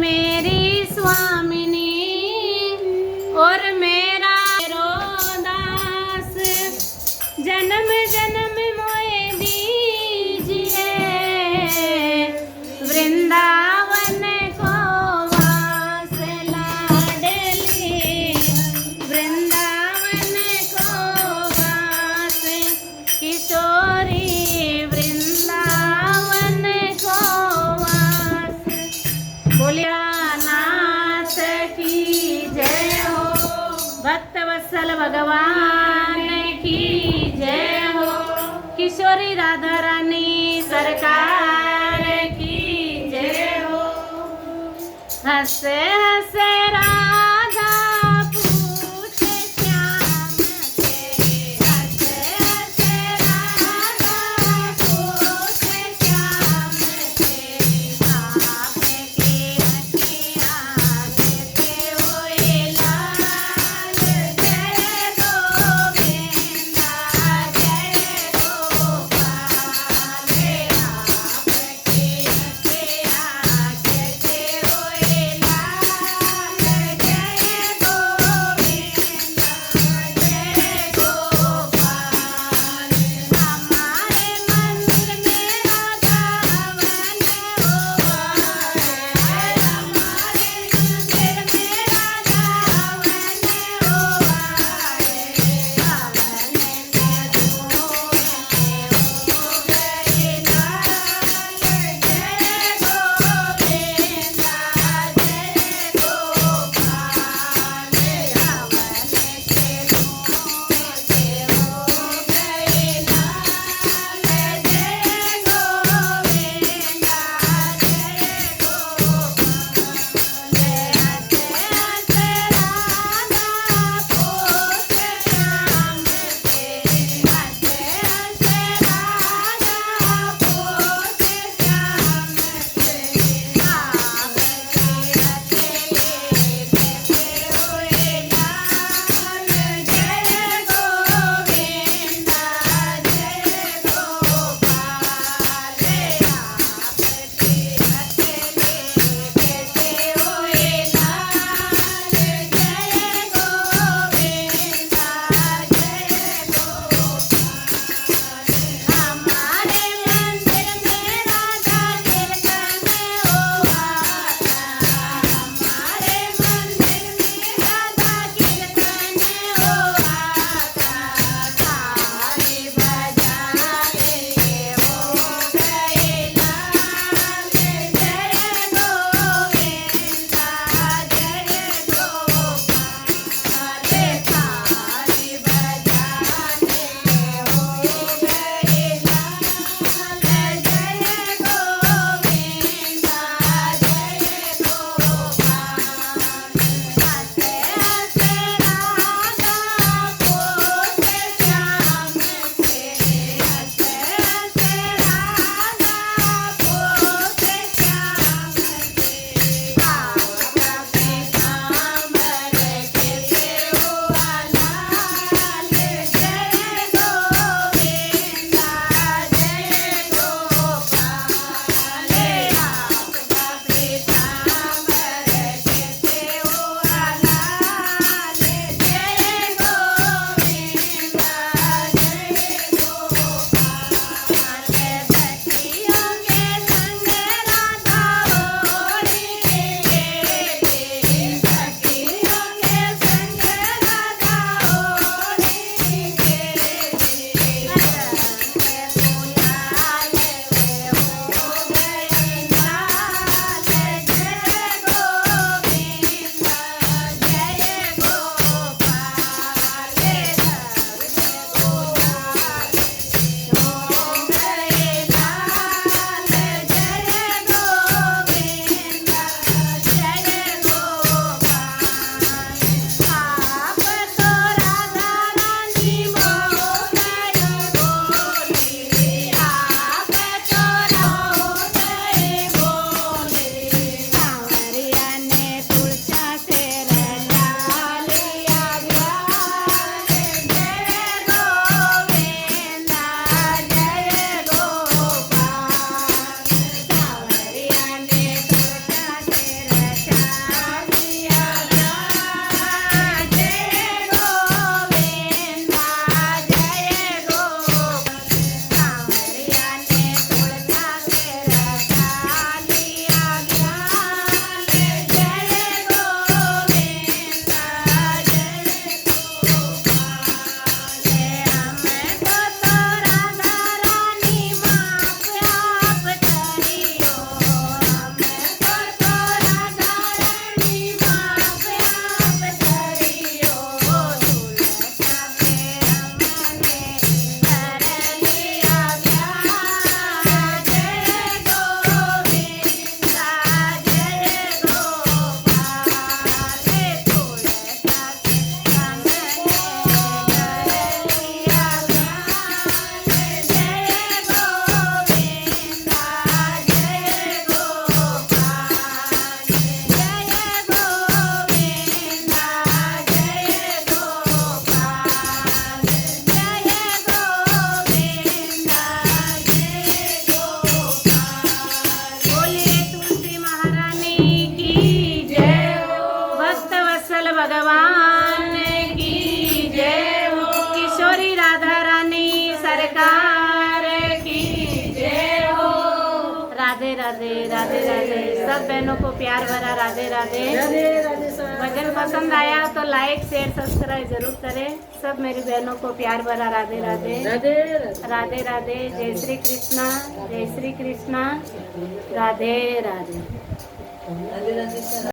मेरी स्वामिनी और मेरा दास जन्म जन्म मोए दीजिए वृंदावन को वास लाडली वृंदावन को वास किशोरी वृंदावन को वास बोलिया नाथ की जय हो भक्त वत्सल भगवान की जय हो किशोरी राधा रानी सरकार की जय हो हंसे हंसे राधा पूछे श्याम से हंसे हंसे राधा पूछे श्याम से आपकी अखियाँ देते हुए लाल जय गोविंदा जय गोपाल आपकी अखियाँ देते हुए लाल जय राधे राधे राधे। सब बहनों को प्यार भरा राधे राधे। राधे राधे सर। भजन पसंद आया तो लाइक शेयर सब्सक्राइब जरूर करें। सब मेरी बहनों को प्यार भरा राधे राधे राधे राधे। राधे राधे। जय श्री कृष्णा, जय श्री कृष्णा, राधे राधे। राधे राधे सर।